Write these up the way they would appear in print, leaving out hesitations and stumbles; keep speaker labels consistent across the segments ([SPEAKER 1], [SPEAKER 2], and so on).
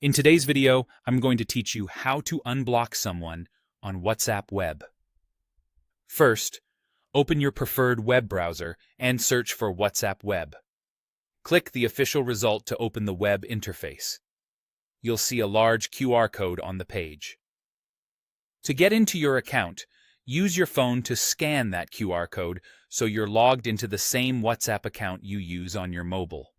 [SPEAKER 1] In today's video, I'm going to teach you how to unblock someone on WhatsApp Web. First, open your preferred web browser and search for WhatsApp Web. Click the official result to open the web interface. You'll see a large QR code on the page. To get into your account, use your phone to scan that QR code so you're logged into the same WhatsApp account you use on your mobile.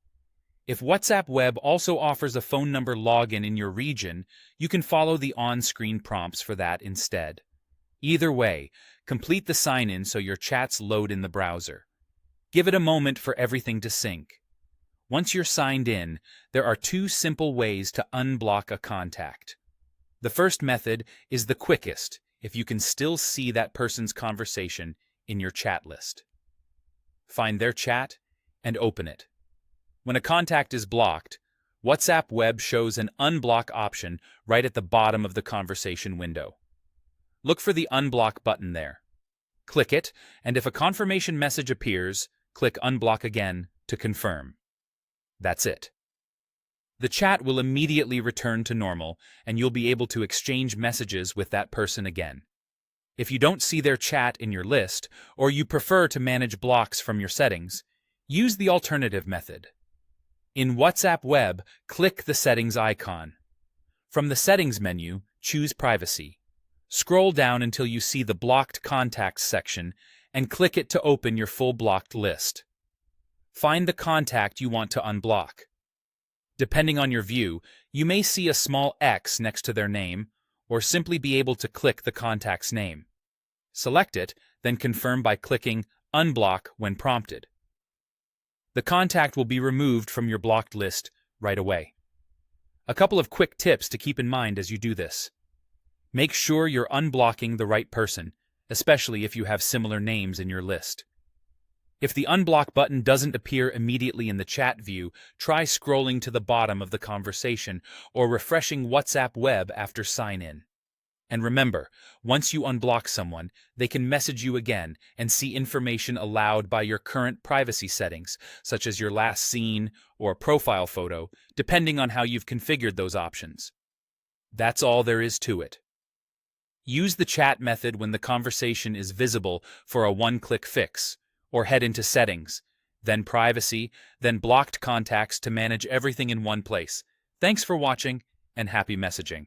[SPEAKER 1] If WhatsApp Web also offers a phone number login in your region, you can follow the on-screen prompts for that instead. Either way, complete the sign-in so your chats load in the browser. Give it a moment for everything to sync. Once you're signed in, there are two simple ways to unblock a contact. The first method is the quickest if you can still see that person's conversation in your chat list. Find their chat and open it. When a contact is blocked, WhatsApp Web shows an unblock option right at the bottom of the conversation window. Look for the unblock button there. Click it, and if a confirmation message appears, click unblock again to confirm. That's it. The chat will immediately return to normal, and you'll be able to exchange messages with that person again. If you don't see their chat in your list, or you prefer to manage blocks from your settings, use the alternative method. In WhatsApp Web, click the Settings icon. From the Settings menu, choose Privacy. Scroll down until you see the Blocked Contacts section and click it to open your full blocked list. Find the contact you want to unblock. Depending on your view, you may see a small X next to their name, or simply be able to click the contact's name. Select it, then confirm by clicking Unblock when prompted. The contact will be removed from your blocked list right away. A couple of quick tips to keep in mind as you do this. Make sure you're unblocking the right person, especially if you have similar names in your list. If the unblock button doesn't appear immediately in the chat view, try scrolling to the bottom of the conversation or refreshing WhatsApp Web after sign-in. And remember, once you unblock someone, they can message you again and see information allowed by your current privacy settings, such as your last seen or profile photo, depending on how you've configured those options. That's all there is to it. Use the chat method when the conversation is visible for a one-click fix, or head into Settings, then Privacy, then Blocked Contacts to manage everything in one place. Thanks for watching, and happy messaging.